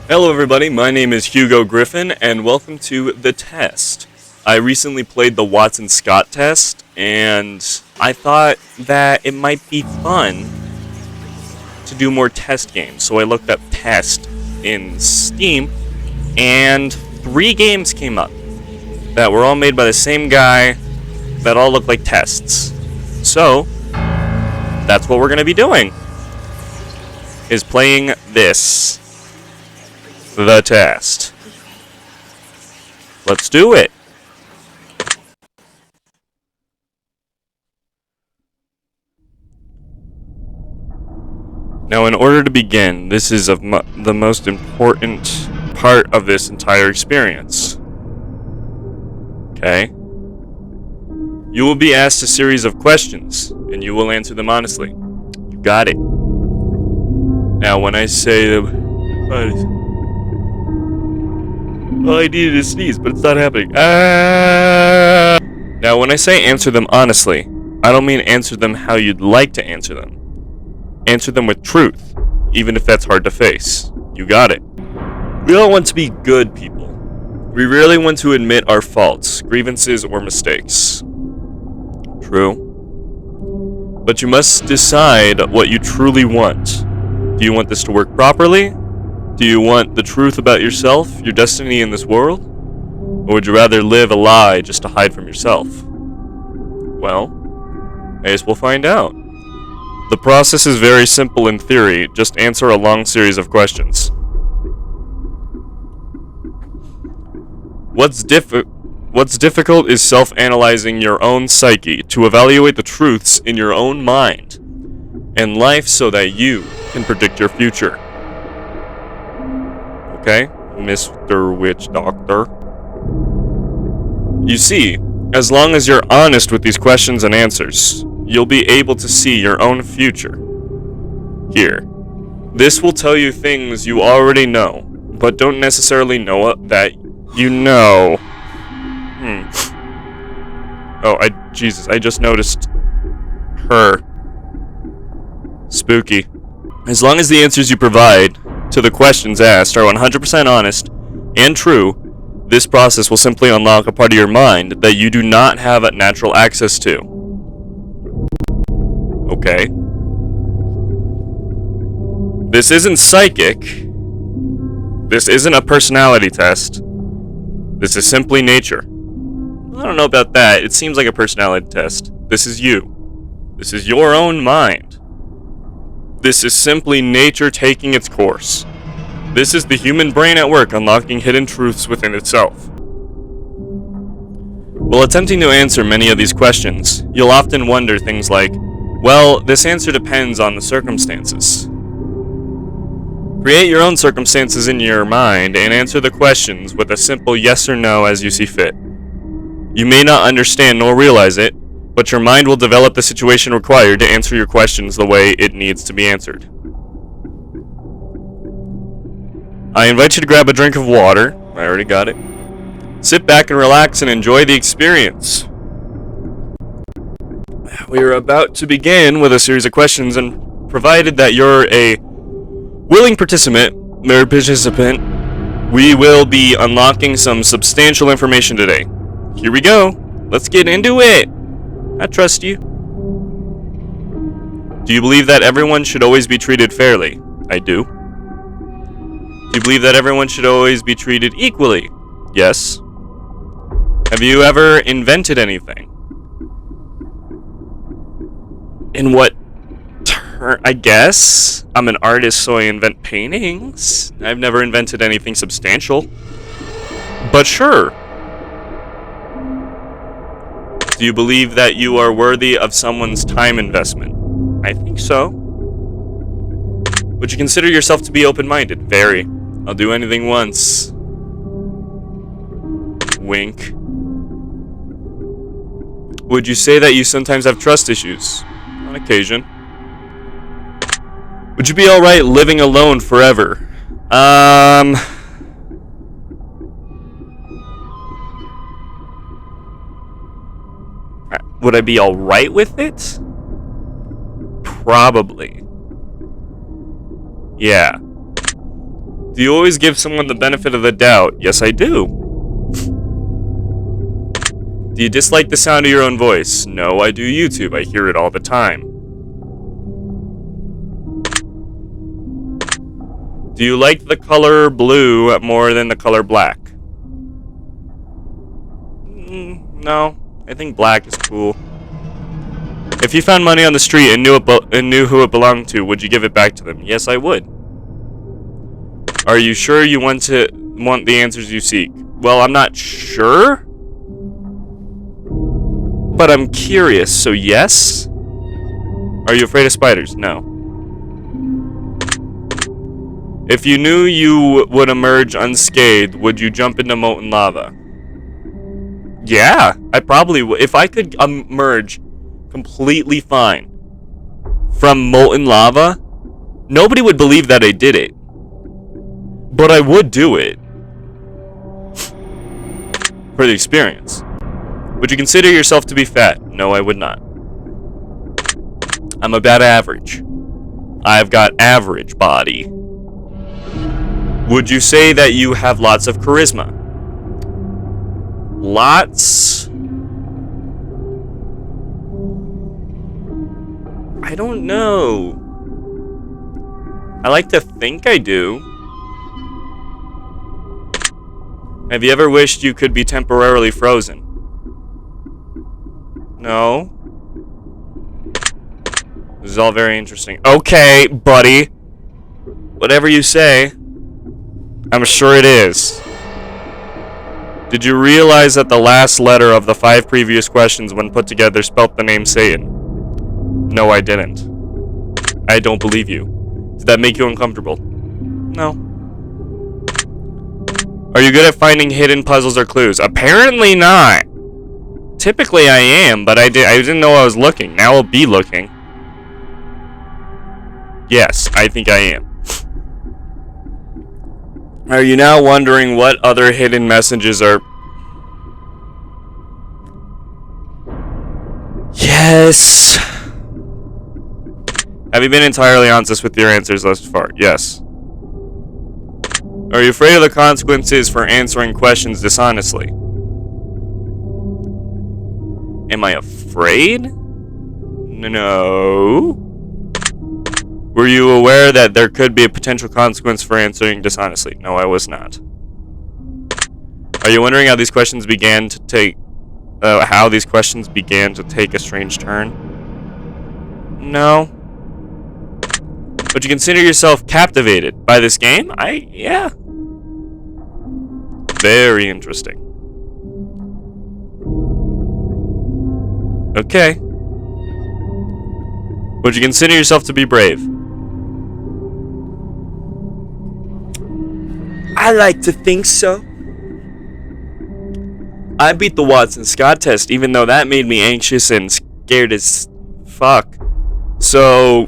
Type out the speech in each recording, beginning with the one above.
Hello everybody, my name is Hugo Griffin, and welcome to The Test. I recently played the Watson Scott test, and I thought that it might be fun to do more test games. So I looked up test in Steam, and 3 games came up that were all made by the same guy that all look like tests. So, that's what we're going to be doing, is playing this. The test. Let's do it. Now, in order to begin, this is the most important part of this entire experience. Okay? You will be asked a series of questions, and you will answer them honestly. You got it. Now, when I say well, I needed to sneeze, but it's not happening. Now, when I say answer them honestly, I don't mean answer them how you'd like to answer them. Answer them with truth, even if that's hard to face. You got it. We all want to be good people. We rarely want to admit our faults, grievances, or mistakes. True. But you must decide what you truly want. Do you want this to work properly? Do you want the truth about yourself, your destiny in this world? Or would you rather live a lie just to hide from yourself? Well, I guess we'll find out. The process is very simple in theory. Just answer a long series of questions. What's difficult is self-analyzing your own psyche to evaluate the truths in your own mind and life so that you can predict your future. Okay, Mr. Witch Doctor. You see, as long as you're honest with these questions and answers, you'll be able to see your own future. Here, this will tell you things you already know, but don't necessarily know that you know. Oh, Jesus, I just noticed her. Spooky. As long as the answers you provide to the questions asked are 100% honest and true, this process will simply unlock a part of your mind that you do not have natural access to. Okay. This isn't psychic. This isn't a personality test. This is simply nature. I don't know about that. It seems like a personality test. This is you. This is your own mind. This is simply nature taking its course. This is the human brain at work unlocking hidden truths within itself. While attempting to answer many of these questions, you'll often wonder things like, well, this answer depends on the circumstances. Create your own circumstances in your mind and answer the questions with a simple yes or no as you see fit. You may not understand nor realize it, but your mind will develop the situation required to answer your questions the way it needs to be answered. I invite you to grab a drink of water. I already got it. Sit back and relax and enjoy the experience. We are about to begin with a series of questions, and provided that you're a willing participant, we will be unlocking some substantial information today. Here we go. Let's get into it. I trust you. Do you believe that everyone should always be treated fairly? I do. Do you believe that everyone should always be treated equally? Yes. Have you ever invented anything? In what turn? I guess. I'm an artist, so I invent paintings. I've never invented anything substantial. But sure. Do you believe that you are worthy of someone's time investment? I think so. Would you consider yourself to be open-minded? Very. I'll do anything once. Wink. Would you say that you sometimes have trust issues? On occasion. Would you be alright living alone forever? Would I be alright with it? Probably. Yeah. Do you always give someone the benefit of the doubt? Yes, I do. Do you dislike the sound of your own voice? No, I do YouTube. I hear it all the time. Do you like the color blue more than the color black? No, I think black is cool. If you found money on the street and knew who it belonged to, would you give it back to them? Yes, I would. Are you sure you want the answers you seek? Well, I'm not sure, but I'm curious, so yes. Are you afraid of spiders? No. If you knew you would emerge unscathed, would you jump into molten lava? Yeah, I probably would. If I could emerge completely fine from molten lava, nobody would believe that I did it. But I would do it. For the experience. Would you consider yourself to be fat? No, I would not. I'm about average. I've got average body. Would you say that you have lots of charisma? Lots? I don't know. I like to think I do. Have you ever wished you could be temporarily frozen? No. This is all very interesting. Okay, buddy. Whatever you say. I'm sure it is. Did you realize that the last letter of the 5 previous questions, when put together, spelt the name Satan? No, I didn't. I don't believe you. Did that make you uncomfortable? No. Are you good at finding hidden puzzles or clues? Apparently not. Typically I am, but I didn't know I was looking. Now I'll be looking. Yes, I think I am. Are you now wondering what other hidden messages are... Yes. Have you been entirely honest with your answers thus far? Yes. Are you afraid of the consequences for answering questions dishonestly? Am I afraid? No. Were you aware that there could be a potential consequence for answering dishonestly? No, I was not. Are you wondering how these questions began to take a strange turn? No. Would you consider yourself captivated by this game? Yeah. Very interesting. Okay. Would you consider yourself to be brave? I like to think so. I beat the Watson-Scott test, even though that made me anxious and scared as fuck. So,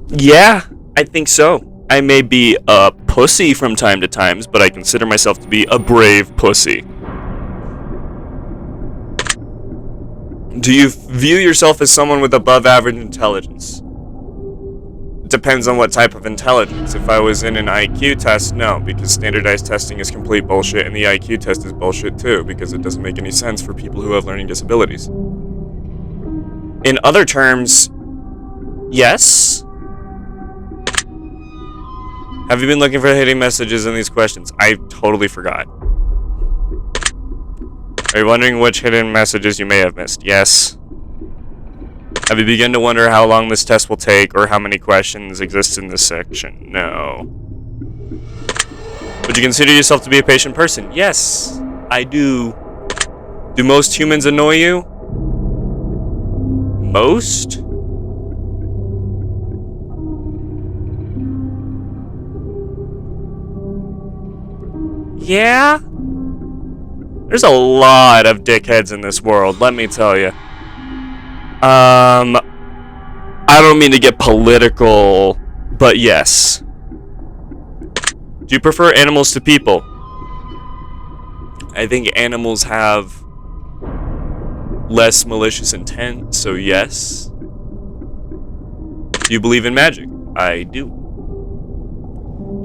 yeah, I think so. I may be a pussy from time to times, but I consider myself to be a brave pussy. Do you view yourself as someone with above average intelligence? It depends on what type of intelligence. If I was in an IQ test, no, because standardized testing is complete bullshit, and the IQ test is bullshit too, because it doesn't make any sense for people who have learning disabilities. In other terms, yes. Have you been looking for hidden messages in these questions? I totally forgot. Are you wondering which hidden messages you may have missed? Yes. Have you begun to wonder how long this test will take or how many questions exist in this section? No. Would you consider yourself to be a patient person? Yes, I do. Do most humans annoy you? Most? Yeah? There's a lot of dickheads in this world, let me tell you. I don't mean to get political, but yes. Do you prefer animals to people? I think animals have less malicious intent, so yes. Do you believe in magic? I do.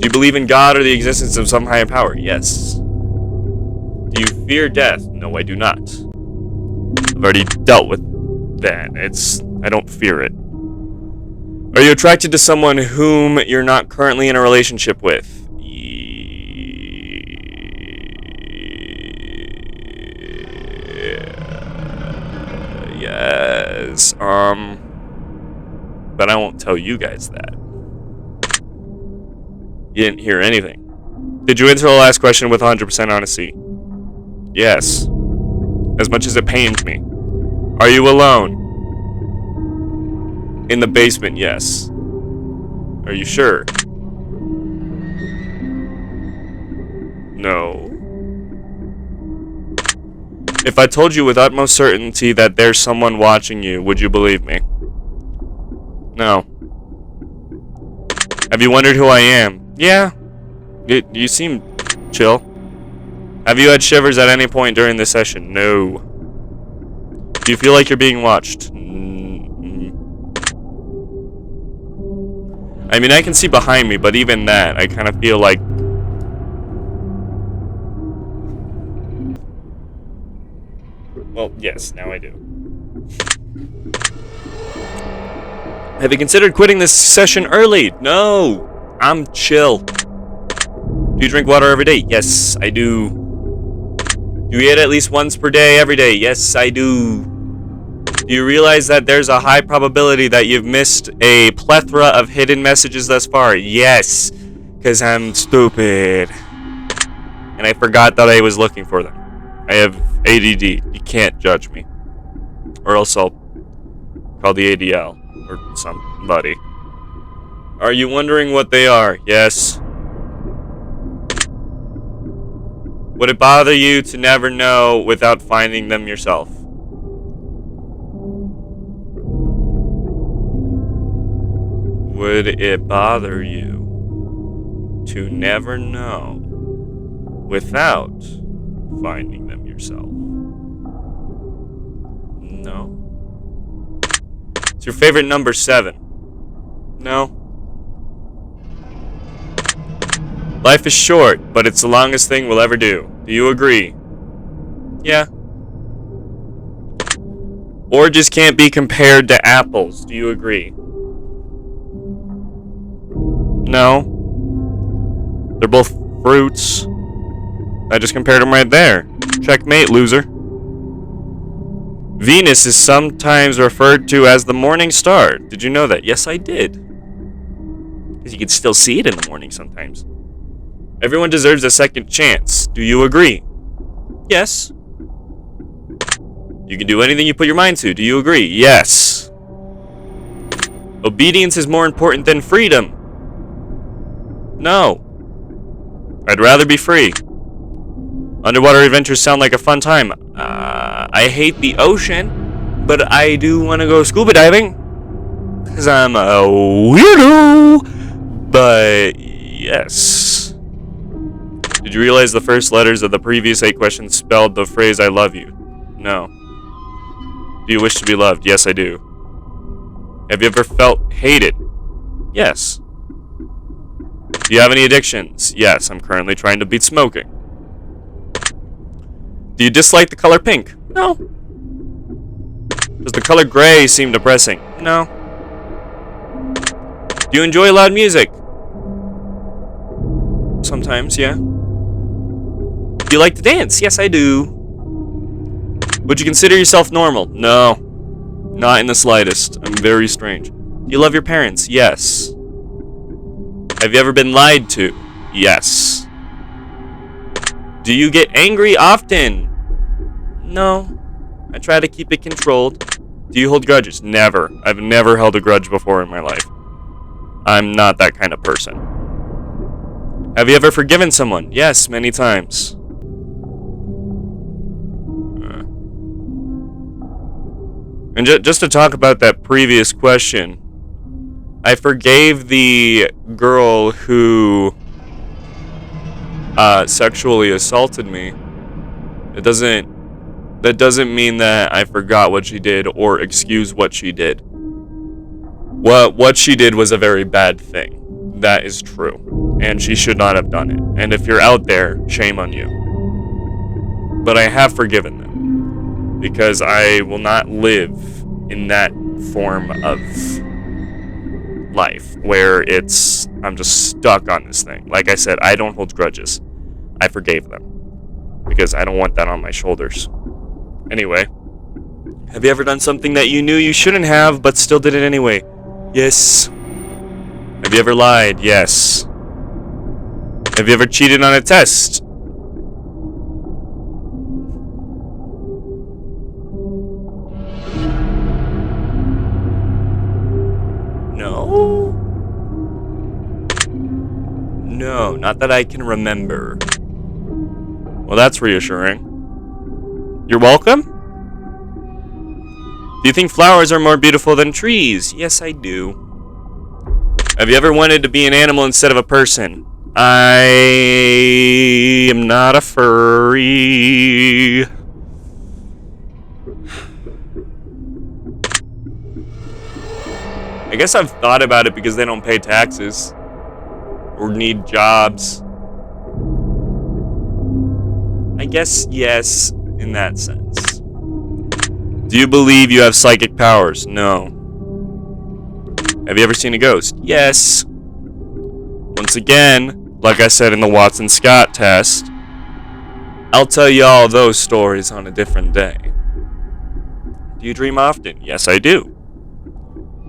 Do you believe in God or the existence of some higher power? Yes. Do you fear death? No, I do not. I've already dealt with that. I don't fear it. Are you attracted to someone whom you're not currently in a relationship with? Yes. But I won't tell you guys that. You didn't hear anything. Did you answer the last question with 100% honesty? Yes. As much as it pains me. Are you alone? In the basement, yes. Are you sure? No. If I told you with utmost certainty that there's someone watching you, would you believe me? No. Have you wondered who I am? Yeah. You seem chill. Have you had shivers at any point during this session? No. Do you feel like you're being watched? I mean, I can see behind me, but even that, I kind of feel like... Well, yes, now I do. Have you considered quitting this session early? No. I'm chill. Do you drink water every day? Yes, I do. Do you eat at least once per day every day? Yes, I do. Do you realize that there's a high probability that you've missed a plethora of hidden messages thus far? Yes, because I'm stupid. And I forgot that I was looking for them. I have ADD. You can't judge me. Or else I'll call the ADL or somebody. Are you wondering what they are? Yes. Would it bother you to never know without finding them yourself? Would it bother you to never know without finding them yourself? No. Is your favorite number 7? No. Life is short, but it's the longest thing we'll ever do. Do you agree? Yeah. Oranges can't be compared to apples. Do you agree? No. They're both fruits. I just compared them right there. Checkmate, loser. Venus is sometimes referred to as the morning star. Did you know that? Yes, I did. Because you can still see it in the morning sometimes. Everyone deserves a second chance. Do you agree? Yes. You can do anything you put your mind to. Do you agree? Yes. Obedience is more important than freedom. No. I'd rather be free. Underwater adventures sound like a fun time. I hate the ocean, but I do want to go scuba diving. Because I'm a weirdo. But yes. Did you realize the first letters of the previous 8 questions spelled the phrase I love you? No. Do you wish to be loved? Yes, I do. Have you ever felt hated? Yes. Do you have any addictions? Yes, I'm currently trying to beat smoking. Do you dislike the color pink? No. Does the color gray seem depressing? No. Do you enjoy loud music? Sometimes, yeah. Do you like to dance? Yes, I do. Would you consider yourself normal? No. Not in the slightest. I'm very strange. Do you love your parents? Yes. Have you ever been lied to? Yes. Do you get angry often? No. I try to keep it controlled. Do you hold grudges? Never. I've never held a grudge before in my life. I'm not that kind of person. Have you ever forgiven someone? Yes, many times. And just to talk about that previous question, I forgave the girl who sexually assaulted me. That doesn't mean that I forgot what she did or excuse what she did. What she did was a very bad thing. That is true. and she should not have done it. And if you're out there, shame on you. But I have forgiven them, because I will not live in that form of life where I'm just stuck on this thing. Like I said, I don't hold grudges. I forgave them because I don't want that on my shoulders. Anyway, have you ever done something that you knew you shouldn't have but still did it anyway? Yes. Have you ever lied? Yes. Have you ever cheated on a test? No? No, not that I can remember. Well, that's reassuring. You're welcome? Do you think flowers are more beautiful than trees? Yes, I do. Have you ever wanted to be an animal instead of a person? I am not a furry. I guess I've thought about it because they don't pay taxes or need jobs. I guess yes, in that sense. Do you believe you have psychic powers? No. Have you ever seen a ghost? Yes. Once again, like I said in the Watson-Scott test, I'll tell you all those stories on a different day. Do you dream often? Yes, I do.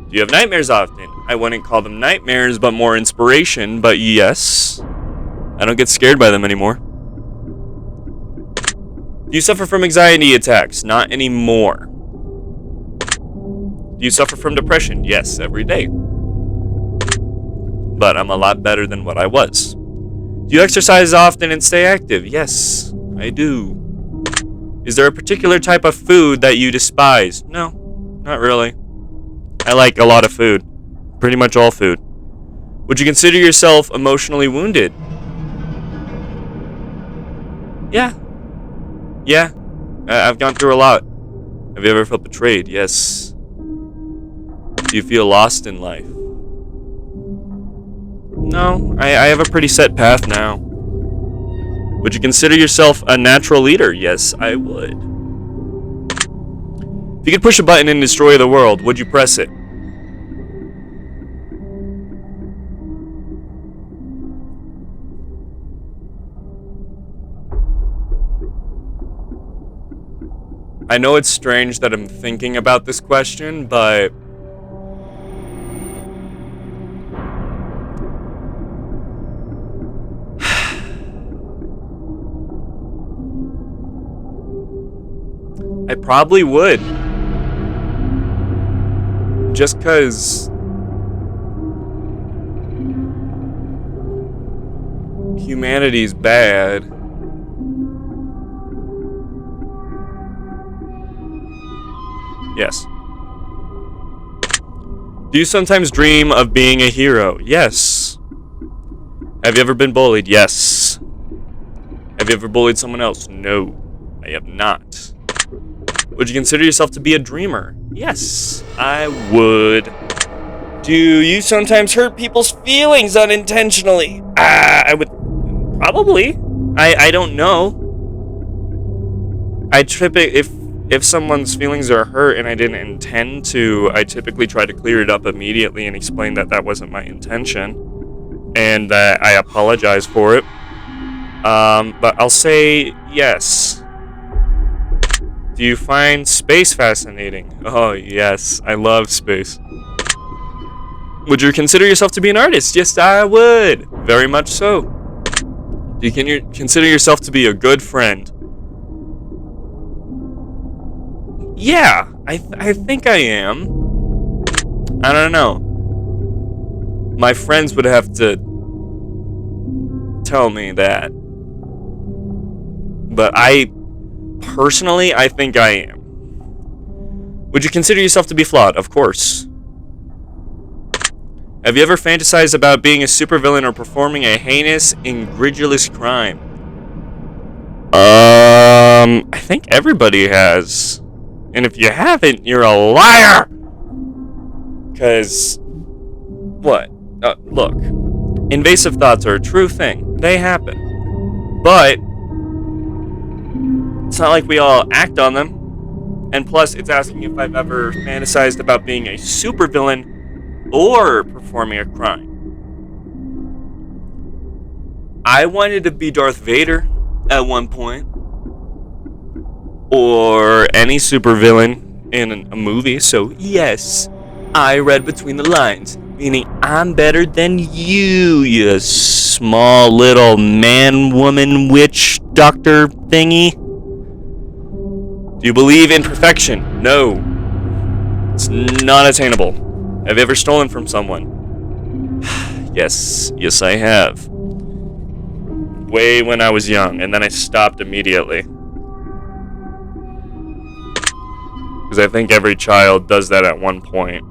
Do you have nightmares often? I wouldn't call them nightmares, but more inspiration, but yes. I don't get scared by them anymore. Do you suffer from anxiety attacks? Not anymore. Do you suffer from depression? Yes, every day. But I'm a lot better than what I was. Do you exercise often and stay active? Yes, I do. Is there a particular type of food that you despise? No, not really. I like a lot of food. Pretty much all food. Would you consider yourself emotionally wounded? Yeah. Yeah. I've gone through a lot. Have you ever felt betrayed? Yes. Do you feel lost in life? No, I have a pretty set path now. Would you consider yourself a natural leader? Yes, I would. If you could push a button and destroy the world, would you press it? I know it's strange that I'm thinking about this question, but I probably would. Just 'cause humanity's bad. Yes. Do you sometimes dream of being a hero? Yes. Have you ever been bullied? Yes. Have you ever bullied someone else? No, I have not. Would you consider yourself to be a dreamer? Yes, I would. Do you sometimes hurt people's feelings unintentionally? I would probably. I don't know. If someone's feelings are hurt and I didn't intend to, I typically try to clear it up immediately and explain that that wasn't my intention and that I apologize for it. But I'll say yes. Do you find space fascinating? Oh, yes. I love space. Would you consider yourself to be an artist? Yes, I would. Very much so. Do you consider yourself to be a good friend? Yeah, I think I am. I don't know. My friends would have to tell me that. But personally, I think I am. Would you consider yourself to be flawed? Of course. Have you ever fantasized about being a supervillain or performing a heinous, egregious crime? I think everybody has. And if you haven't, you're a liar! 'Cause... what? Look. invasive thoughts are a true thing. They happen. But it's not like we all act on them. And plus, it's asking if I've ever fantasized about being a supervillain or performing a crime. I wanted to be Darth Vader at one point. Or any supervillain in a movie. So, yes, I read between the lines. Meaning, I'm better than you small little man, woman, witch, doctor thingy. Do you believe in perfection? No. It's not attainable. Have you ever stolen from someone? Yes, I have. Way when I was young, and then I stopped immediately. Because I think every child does that at one point.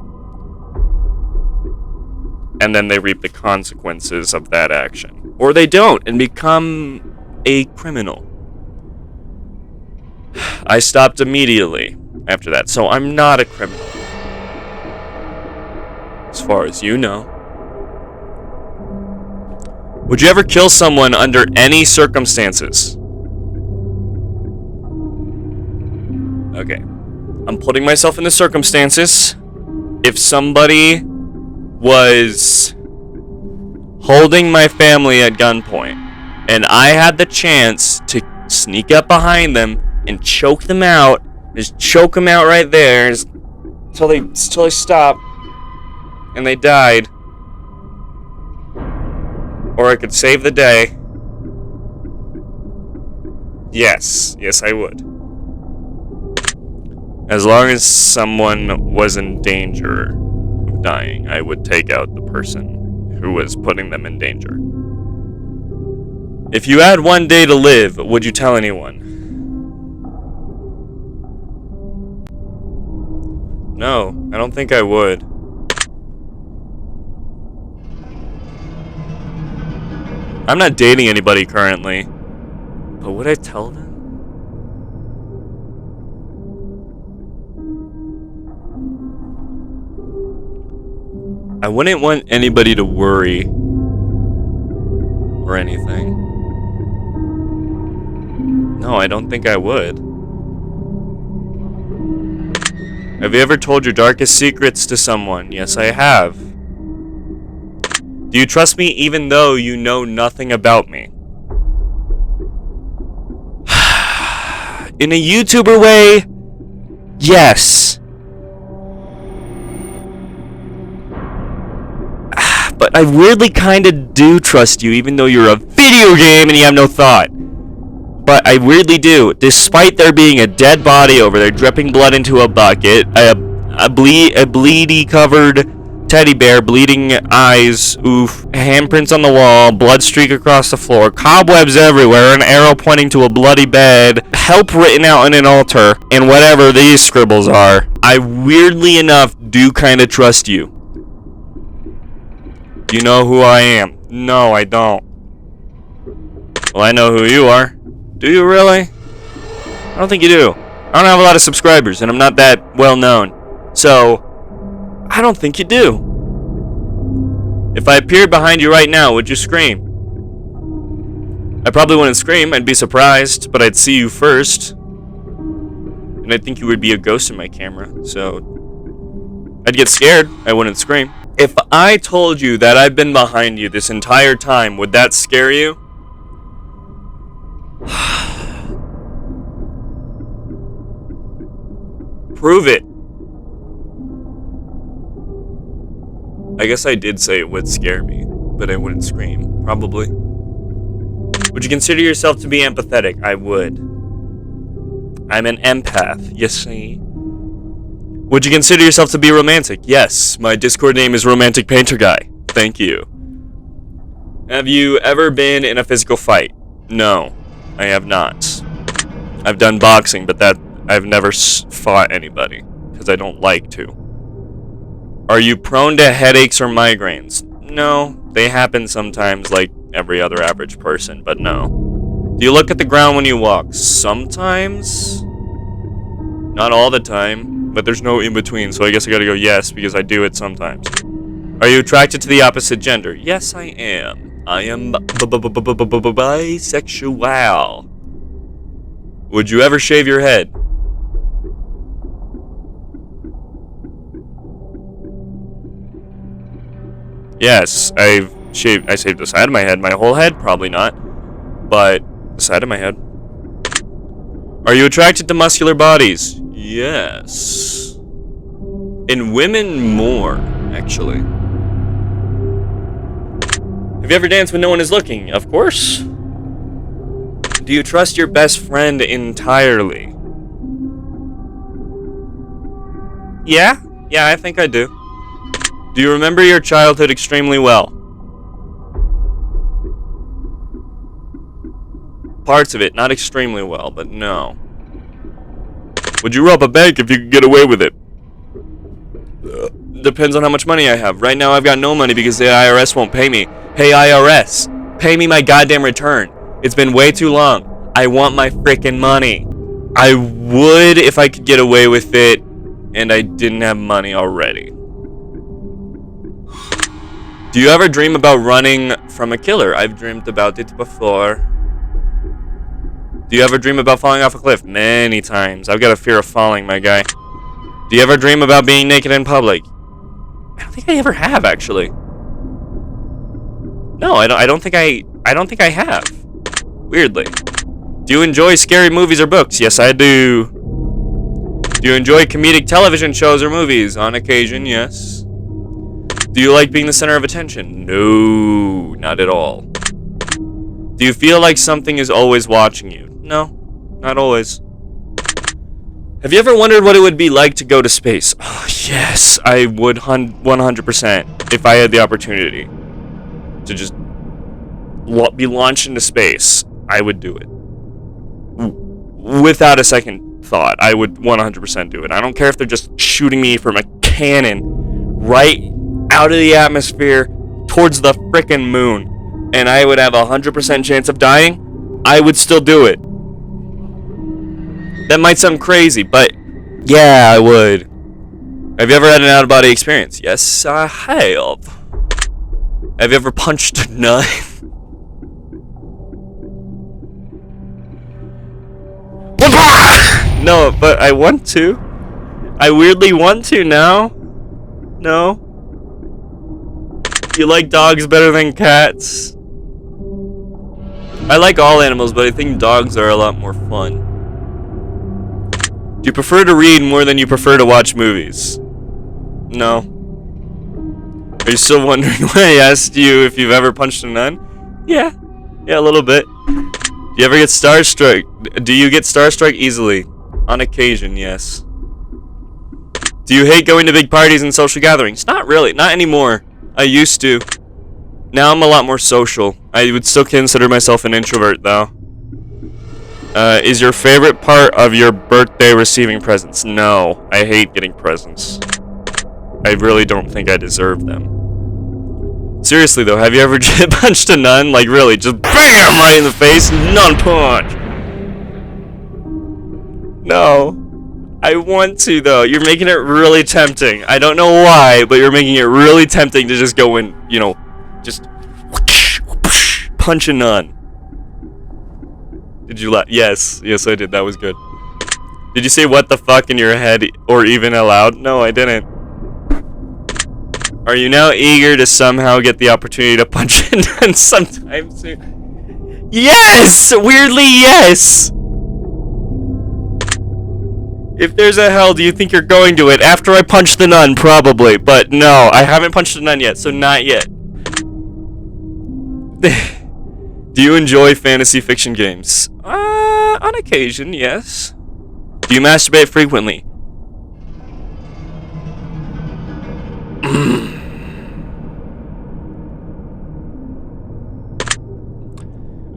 And then they reap the consequences of that action. Or they don't, and become a criminal. I stopped immediately after that, so I'm not a criminal. As far as you know. Would you ever kill someone under any circumstances? Okay. I'm putting myself in the circumstances. If somebody was holding my family at gunpoint, and I had the chance to sneak up behind them and choke them out, just choke them out right there until they stopped and they died, or I could save the day. Yes, I would. As long as someone was in danger of dying, I would take out the person who was putting them in danger. If you had one day to live, would you tell anyone? No, I don't think I would. I'm not dating anybody currently. But would I tell them? I wouldn't want anybody to worry or anything. No, I don't think I would. Have you ever told your darkest secrets to someone? Yes, I have. Do you trust me even though you know nothing about me? In a YouTuber way, yes. But I weirdly kinda do trust you even though you're a video game and you have no thought. But I weirdly do, despite there being a dead body over there dripping blood into a bucket, a bleedy covered teddy bear, bleeding eyes, oof, handprints on the wall, blood streak across the floor, cobwebs everywhere, an arrow pointing to a bloody bed, help written out on an altar, and whatever these scribbles are. I weirdly enough do kinda trust you. Do you know who I am? No, I don't. Well, I know who you are. Do you really? I don't think you do. I don't have a lot of subscribers, and I'm not that well known. So, I don't think you do. If I appeared behind you right now, would you scream? I probably wouldn't scream. I'd be surprised, but I'd see you first. And I think you would be a ghost in my camera, so I'd get scared. I wouldn't scream. If I told you that I've been behind you this entire time, would that scare you? Prove it. I guess I did say it would scare me, but I wouldn't scream. Probably. Would you consider yourself to be empathetic? I would. I'm an empath. You see? Would you consider yourself to be romantic? Yes. My Discord name is Romantic Painter Guy. Thank you. Have you ever been in a physical fight? No, I have not. I've done boxing, but I've never fought anybody because I don't like to. Are you prone to headaches or migraines? No, they happen sometimes like every other average person, but no. Do you look at the ground when you walk? Sometimes. Not all the time, but there's no in between, so I guess I gotta go yes because I do it sometimes. Are you attracted to the opposite gender? Yes, I am. I am bisexual. Would you ever shave your head? Yes, I shaved the side of my head. My whole head, probably not. But the side of my head. Are you attracted to muscular bodies? Yes. In women, more, actually. Have you ever danced when no one is looking? Of course. Do you trust your best friend entirely? Yeah, I think I do. Do you remember your childhood extremely well? Parts of it, not extremely well, but no. Would you rob a bank if you could get away with it? Depends on how much money I have. Right now I've got no money because the IRS won't pay me. Hey IRS, pay me my goddamn return. It's been way too long. I want my frickin' money. I would if I could get away with it and I didn't have money already. Do you ever dream about running from a killer? I've dreamed about it before. Do you ever dream about falling off a cliff? Many times. I've got a fear of falling, my guy. Do you ever dream about being naked in public? I don't think I ever have, actually. No, I don't think I have. Weirdly. Do you enjoy scary movies or books? Yes, I do. Do you enjoy comedic television shows or movies? On occasion, yes. Do you like being the center of attention? No, not at all. Do you feel like something is always watching you? No, not always. Have you ever wondered what it would be like to go to space? Oh, yes, I would 100% if I had the opportunity to just be launched into space. I would do it. Without a second thought, I would 100% do it. I don't care if they're just shooting me from a cannon right out of the atmosphere towards the frickin' moon, and I would have 100% chance of dying. I would still do it. That might sound crazy, but yeah, I would. Have you ever had an out-of-body experience? Yes, I have. Have you ever punched a nun? No, but I want to. I weirdly want to now. No? You like dogs better than cats? I like all animals, but I think dogs are a lot more fun. Do you prefer to read more than you prefer to watch movies? No. Are you still wondering why I asked you if you've ever punched a nun? Yeah, a little bit. Do you ever get starstruck? Do you get starstruck easily? On occasion, yes. Do you hate going to big parties and social gatherings? Not really, not anymore. I used to. Now I'm a lot more social. I would still consider myself an introvert, though. Is your favorite part of your birthday receiving presents? No, I hate getting presents. I really don't think I deserve them. Seriously though, have you ever punched a nun? Like really, just BAM! Right in the face, nun punch! No. I want to though. You're making it really tempting. I don't know why, but you're making it really tempting to just go and, just punch a nun. Did you laugh? Yes, I did. That was good. Did you say what the fuck in your head or even aloud? No, I didn't. Are you now eager to somehow get the opportunity to punch a nun sometime soon? Yes! Weirdly, yes! If there's a hell, do you think you're going to it? After I punch the nun, probably. But no, I haven't punched a nun yet, so not yet. Do you enjoy fantasy fiction games? On occasion, yes. Do you masturbate frequently?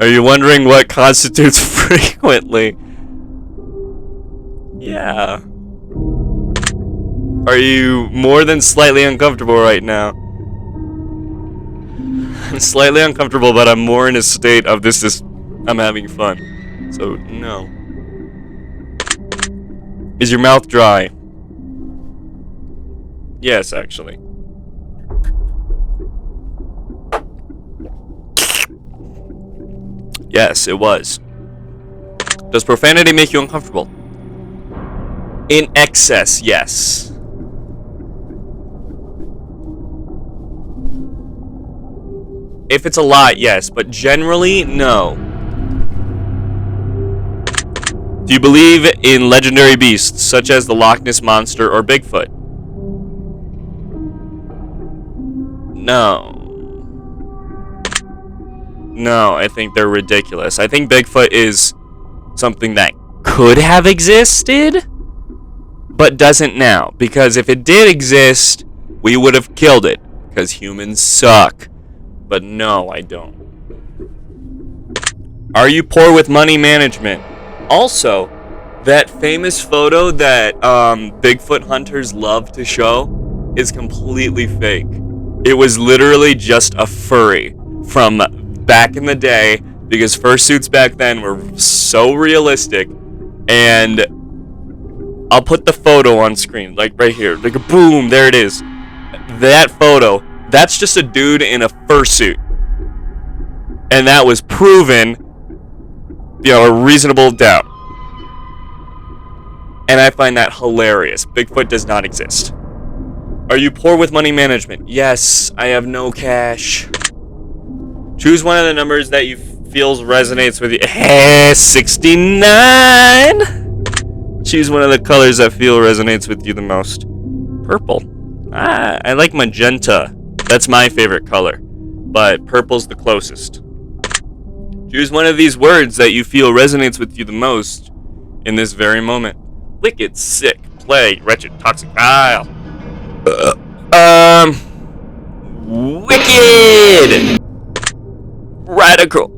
Are you wondering what constitutes frequently? Yeah. Are you more than slightly uncomfortable right now? I'm slightly uncomfortable, but I'm more in a state of I'm having fun. So, no. Is your mouth dry? Yes, actually. Yes, it was. Does profanity make you uncomfortable? In excess, yes. If it's a lot, yes, but generally, no. Do you believe in legendary beasts, such as the Loch Ness Monster or Bigfoot? No. No, I think they're ridiculous. I think Bigfoot is something that could have existed, but doesn't now. Because if it did exist, we would have killed it. Because humans suck. But no, I don't. Are you poor with money management? Also, that famous photo that Bigfoot hunters love to show is completely fake. It was literally just a furry from back in the day, because fursuits back then were so realistic. And I'll put the photo on screen, like right here. Like boom, there it is. That photo, that's just a dude in a fursuit. And that was proven, a reasonable doubt. And I find that hilarious. Bigfoot does not exist. Are you poor with money management? Yes, I have no cash. Choose one of the numbers that you feels resonates with you. 69! Choose one of the colors that feel resonates with you the most. Purple. I like magenta. That's my favorite color. But purple's the closest. Choose one of these words that you feel resonates with you the most in this very moment. Wicked, sick, plague, wretched, toxic, vile. Wicked! Radical.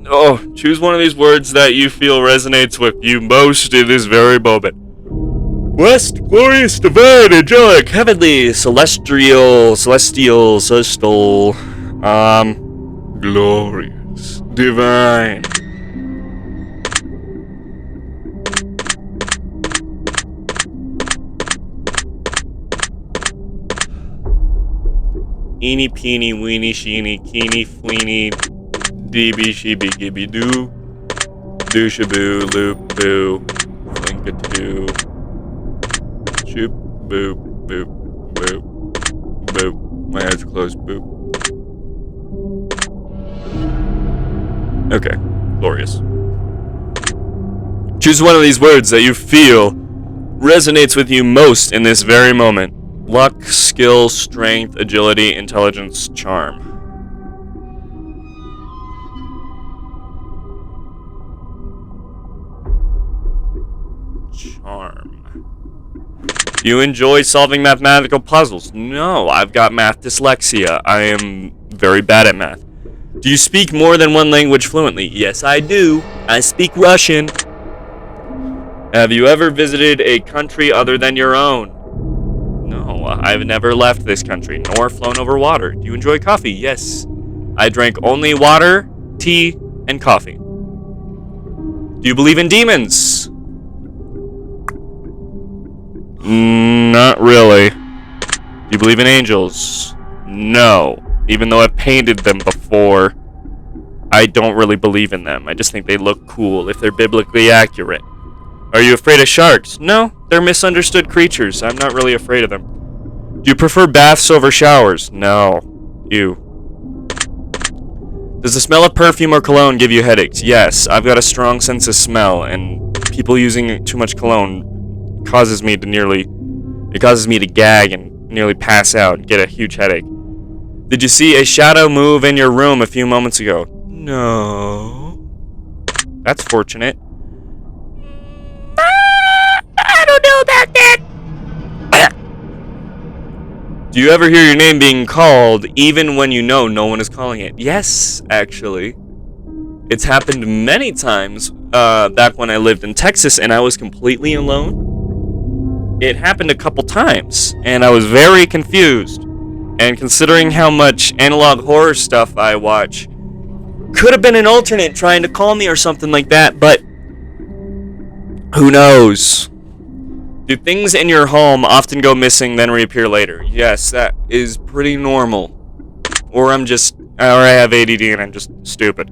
Oh, choose one of these words that you feel resonates with you most in this very moment. Blessed, glorious, divine, angelic, heavenly, celestial, glorious, divine. Eeny, peeny, weeny, sheeny, keeny, fleeny, deeby, sheeby, gibby, doo, doo-shaboo, loop, boo, flinkadoo, shoop, boop, boop, boop, boop. My eyes are closed, boop. Okay, glorious. Choose one of these words that you feel resonates with you most in this very moment. Luck, skill, strength, agility, intelligence, charm. Charm. Do you enjoy solving mathematical puzzles? No, I've got math dyslexia. I am very bad at math. Do you speak more than one language fluently? Yes, I do. I speak Russian. Have you ever visited a country other than your own? No, I've never left this country, nor flown over water. Do you enjoy coffee? Yes. I drank only water, tea, and coffee. Do you believe in demons? Not really. Do you believe in angels? No. Even though I've painted them before, I don't really believe in them. I just think they look cool if they're biblically accurate. Are you afraid of sharks? No, they're misunderstood creatures. I'm not really afraid of them. Do you prefer baths over showers? No. Ew. Does the smell of perfume or cologne give you headaches? Yes, I've got a strong sense of smell, and people using too much cologne causes me to gag and nearly pass out and get a huge headache. Did you see a shadow move in your room a few moments ago? No. That's fortunate. I don't know about that. Do you ever hear your name being called even when you know no one is calling it? Yes, actually. It's happened many times back when I lived in Texas and I was completely alone. It happened a couple times and I was very confused. And considering how much analog horror stuff I watch, could have been an alternate trying to call me or something like that, but who knows? Do things in your home often go missing then reappear later? Yes, that is pretty normal. Or I have ADD and I'm just stupid.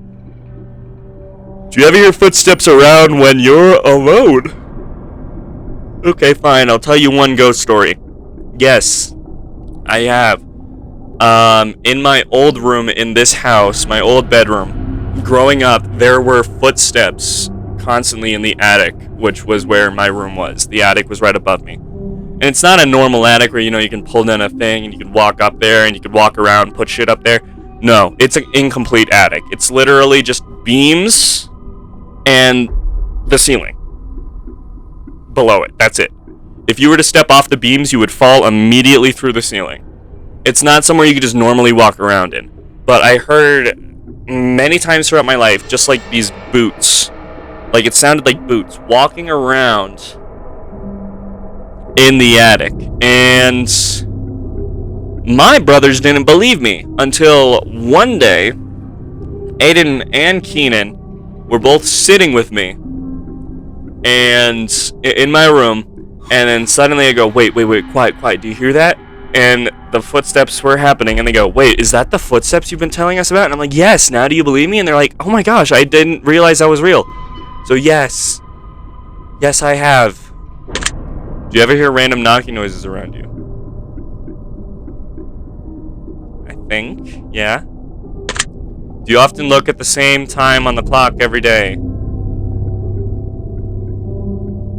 Do you ever hear footsteps around when you're alone? Okay, fine. I'll tell you one ghost story. Yes, I have. In my old room in this house, my old bedroom, growing up, there were footsteps constantly in the attic, which was where my room was. The attic was right above me. And it's not a normal attic where, you can pull down a thing and you can walk up there and you can walk around, put shit up there. No, it's an incomplete attic. It's literally just beams and the ceiling below it. That's it. If you were to step off the beams, you would fall immediately through the ceiling. It's not somewhere you could just normally walk around in. But I heard many times throughout my life, just like these boots. Like it sounded like boots walking around in the attic. And my brothers didn't believe me until one day, Aiden and Keenan were both sitting with me and in my room. And then suddenly I go, wait, quiet, do you hear that? And the footsteps were happening, and they go, wait, is that the footsteps you've been telling us about? And I'm like, yes, now do you believe me? And they're like, oh my gosh, I didn't realize that was real. So yes, I have. Do you ever hear random knocking noises around you? I think, yeah. Do you often look at the same time on the clock every day?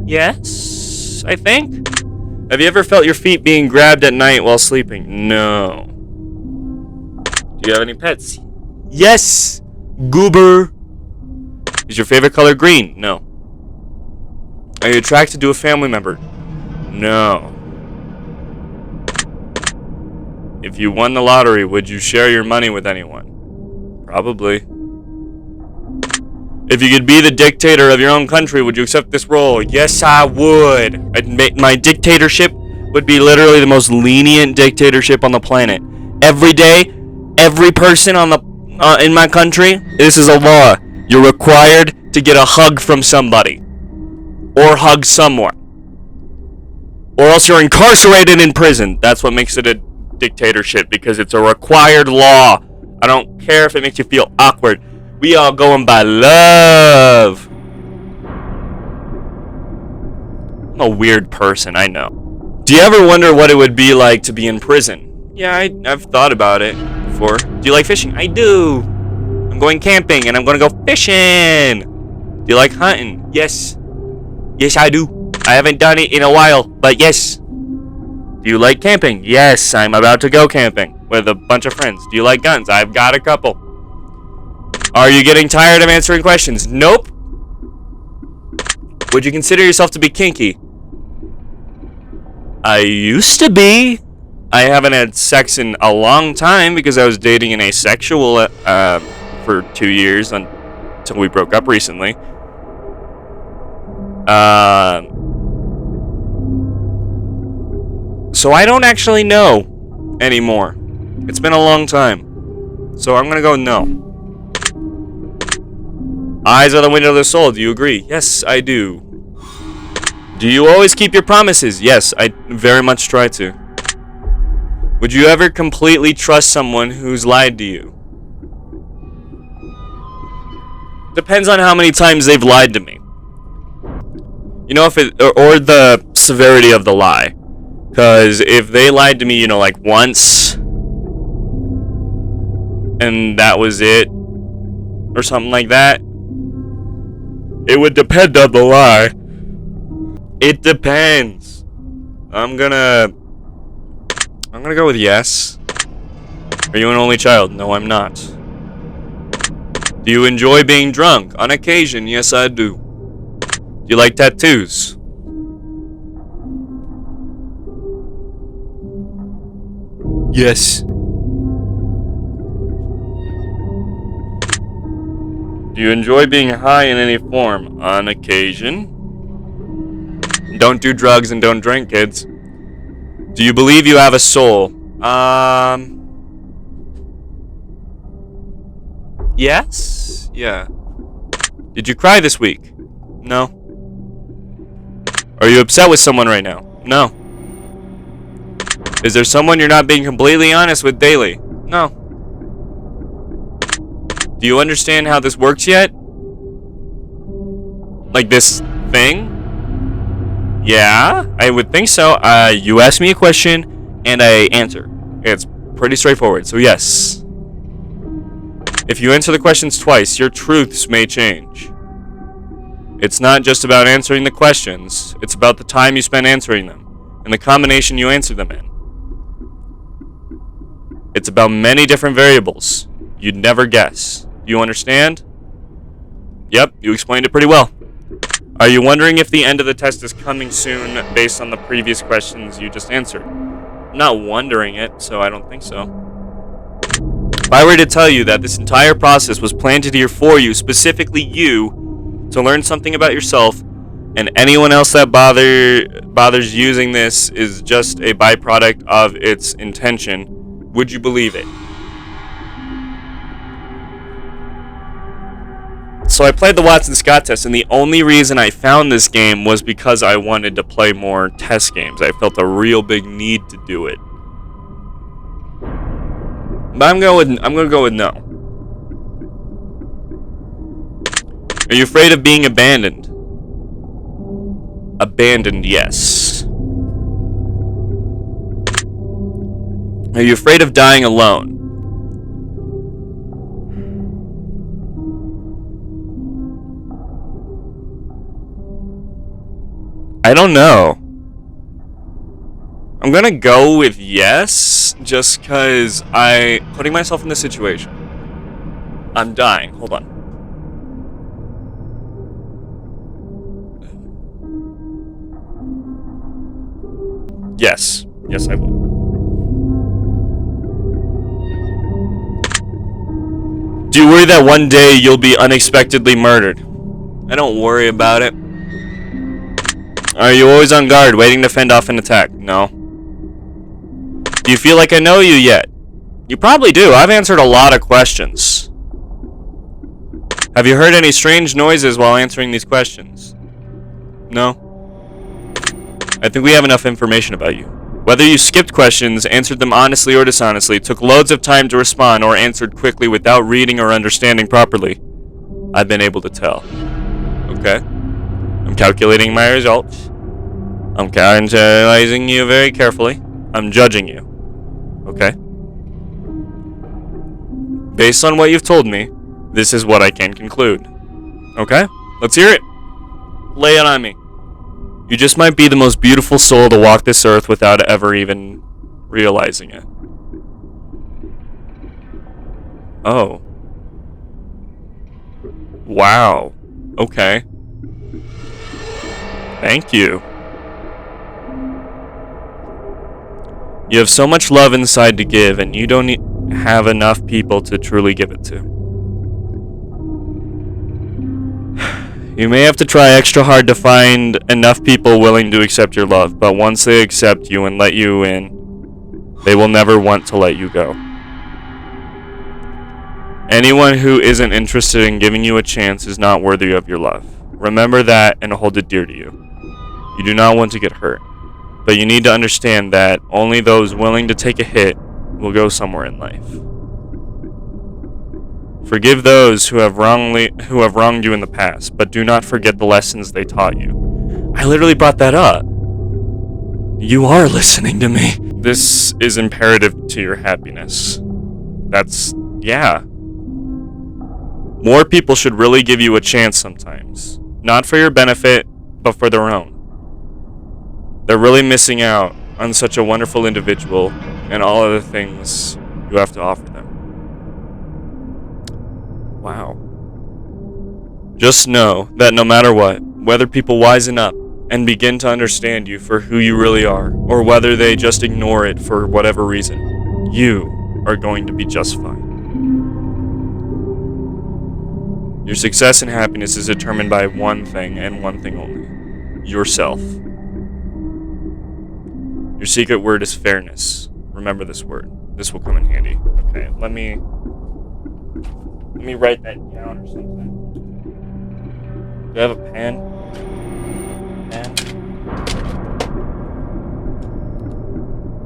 Yes, I think. Have you ever felt your feet being grabbed at night while sleeping? No. Do you have any pets? Yes! Goober! Is your favorite color green? No. Are you attracted to a family member? No. If you won the lottery, would you share your money with anyone? Probably. If you could be the dictator of your own country, would you accept this role? Yes, I would. My dictatorship would be literally the most lenient dictatorship on the planet. Every day, every person in my country, this is a law. You're required to get a hug from somebody. Or hug someone. Or else you're incarcerated in prison. That's what makes it a dictatorship, because it's a required law. I don't care if it makes you feel awkward. We all going by love. I'm a weird person, I know. Do you ever wonder what it would be like to be in prison? Yeah, I've thought about it before. Do you like fishing? I do. I'm going camping and I'm going to go fishing. Do you like hunting? Yes. Yes, I do. I haven't done it in a while, but yes. Do you like camping? Yes, I'm about to go camping with a bunch of friends. Do you like guns? I've got a couple. Are you getting tired of answering questions? Nope. Would you consider yourself to be kinky? I used to be. I haven't had sex in a long time because I was dating an asexual for 2 years until we broke up recently. So I don't actually know anymore. It's been a long time. So I'm gonna go no. Eyes are the window of the soul. Do you agree? Yes, I do. Do you always keep your promises? Yes, I very much try to. Would you ever completely trust someone who's lied to you? Depends on how many times they've lied to me. You know, if it or the severity of the lie. Because if they lied to me, like once, and that was it, or something like that, it would depend on the lie. It depends. I'm gonna go with yes. Are you an only child? No, I'm not. Do you enjoy being drunk? On occasion, yes, I do. Do you like tattoos? Yes. Do you enjoy being high in any form? On occasion. Don't do drugs and don't drink, kids. Do you believe you have a soul? Yes? Yeah. Did you cry this week? No. Are you upset with someone right now? No. Is there someone you're not being completely honest with daily? No. Do you understand how this works yet? Like this thing? Yeah, I would think so. You ask me a question, and I answer. It's pretty straightforward, so yes. If you answer the questions twice, your truths may change. It's not just about answering the questions, it's about the time you spend answering them, and the combination you answer them in. It's about many different variables you'd never guess. Do you understand? Yep, you explained it pretty well. Are you wondering if the end of the test is coming soon based on the previous questions you just answered? I'm not wondering it, so I don't think so. If I were to tell you that this entire process was planted here for you, specifically you, to learn something about yourself, and anyone else that bothers using this is just a byproduct of its intention, would you believe it? So I played the Watson-Scott test, and the only reason I found this game was because I wanted to play more test games. I felt a real big need to do it. But I'm gonna go with no. Are you afraid of being abandoned? Abandoned, yes. Are you afraid of dying alone? I don't know. I'm gonna go with yes, just because putting myself in this situation. I'm dying. Hold on. Yes. Yes, I will. Do you worry that one day you'll be unexpectedly murdered? I don't worry about it. Are you always on guard, waiting to fend off an attack? No. Do you feel like I know you yet? You probably do. I've answered a lot of questions. Have you heard any strange noises while answering these questions? No. I think we have enough information about you. Whether you skipped questions, answered them honestly or dishonestly, took loads of time to respond, or answered quickly without reading or understanding properly, I've been able to tell. Okay. I'm calculating my results. I'm analyzing you very carefully. I'm judging you. Okay? Based on what you've told me, this is what I can conclude. Okay? Let's hear it. Lay it on me. You just might be the most beautiful soul to walk this earth without ever even realizing it. Oh. Wow. Okay. Thank you. You have so much love inside to give, and you don't have enough people to truly give it to. You may have to try extra hard to find enough people willing to accept your love, but once they accept you and let you in, they will never want to let you go. Anyone who isn't interested in giving you a chance is not worthy of your love. Remember that and hold it dear to you. You do not want to get hurt, but you need to understand that only those willing to take a hit will go somewhere in life. Forgive those who have wronged you in the past, but do not forget the lessons they taught you. I literally brought that up. You are listening to me. This is imperative to your happiness. Yeah. More people should really give you a chance sometimes. Not for your benefit, but for their own. They're really missing out on such a wonderful individual and all of the things you have to offer them. Wow. Just know that no matter what, whether people wisen up and begin to understand you for who you really are, or whether they just ignore it for whatever reason, you are going to be just fine. Your success and happiness is determined by one thing and one thing only: yourself. Your secret word is fairness. Remember this word. This will come in handy. Okay, let me write that down or something. Do I have a pen?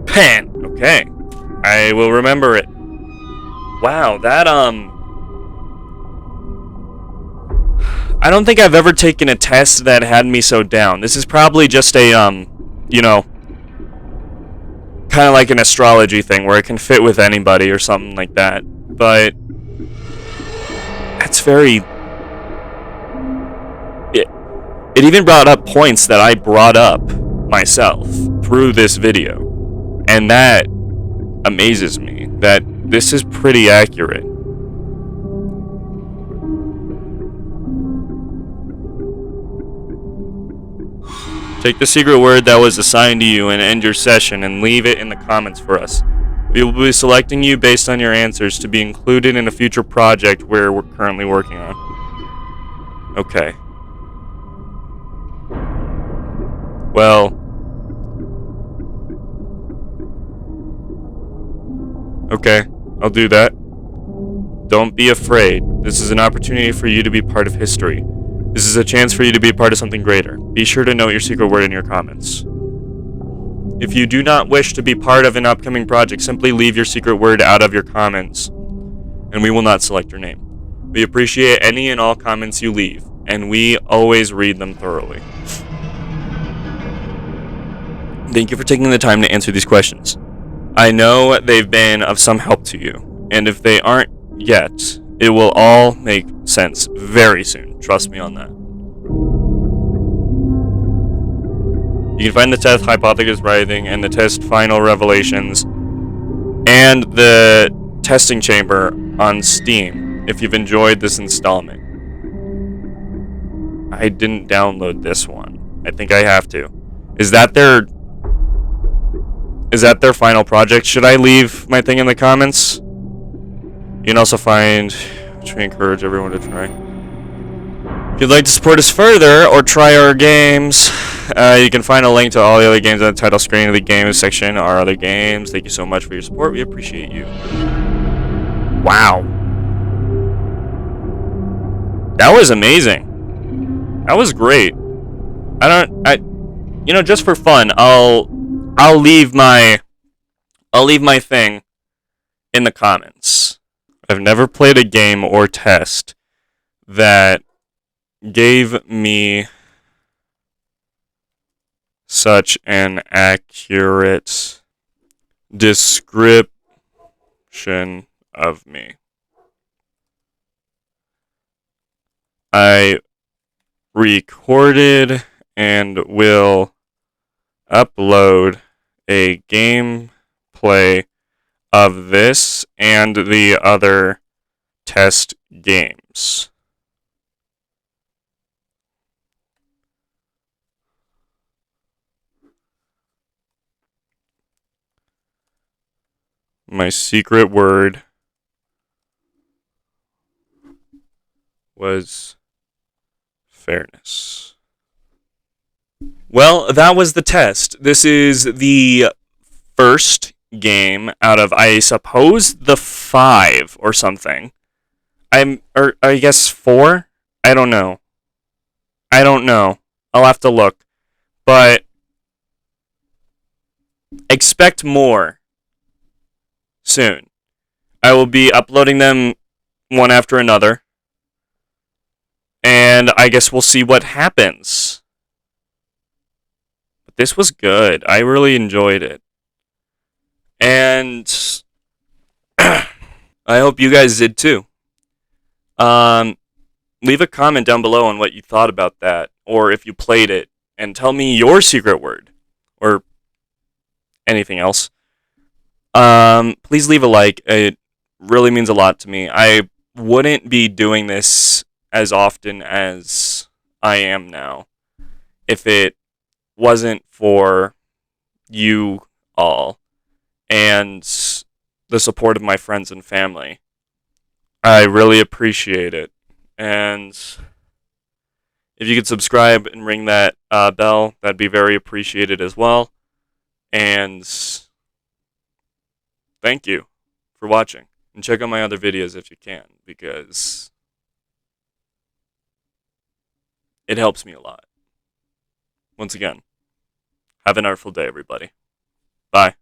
Pen! Okay. I will remember it. Wow, that, I don't think I've ever taken a test that had me so down. This is probably just a, you know, kind of like an astrology thing where it can fit with anybody or something like that. But that's very... It even brought up points that I brought up myself through this video. And that amazes me, that this is pretty accurate. Take the secret word that was assigned to you and end your session and leave it in the comments for us. We will be selecting you based on your answers to be included in a future project we're currently working on. Okay. Well. Okay, I'll do that. Don't be afraid. This is an opportunity for you to be part of history. This is a chance for you to be a part of something greater. Be sure to note your secret word in your comments. If you do not wish to be part of an upcoming project, simply leave your secret word out of your comments, and we will not select your name. We appreciate any and all comments you leave, and we always read them thoroughly. Thank you for taking the time to answer these questions. I know they've been of some help to you, and if they aren't yet, it will all make sense very soon. Trust me on that. You can find the test hypothesis writing and the test final revelations and the testing chamber on Steam if you've enjoyed this installment. I didn't download this one. I think I have to. Is that their final project? Should I leave my thing in the comments? You can also find, which we encourage everyone to try. If you'd like to support us further or try our games, you can find a link to all the other games on the title screen of the games section, our other games. Thank you so much for your support. We appreciate you. Wow. That was amazing. That was great. You know, just for fun, I'll leave my thing in the comments. I've never played a game or test that gave me such an accurate description of me. I recorded and will upload a gameplay of this and the other test games. My secret word was fairness. Well, that was the test. This is the first game out of, I suppose, the 5 or something. Or I guess 4? I don't know. I'll have to look. But expect more soon. I will be uploading them one after another. And I guess we'll see what happens. But this was good. I really enjoyed it. And I hope you guys did too. Leave a comment down below on what you thought about that, or if you played it, and tell me your secret word, or anything else. Please leave a like. It really means a lot to me. I wouldn't be doing this as often as I am now if it wasn't for you all and the support of my friends and family. I really appreciate it. And if you could subscribe and ring that bell, that'd be very appreciated as well. And thank you for watching. And check out my other videos if you can, because it helps me a lot. Once again, have an artful day, everybody. Bye.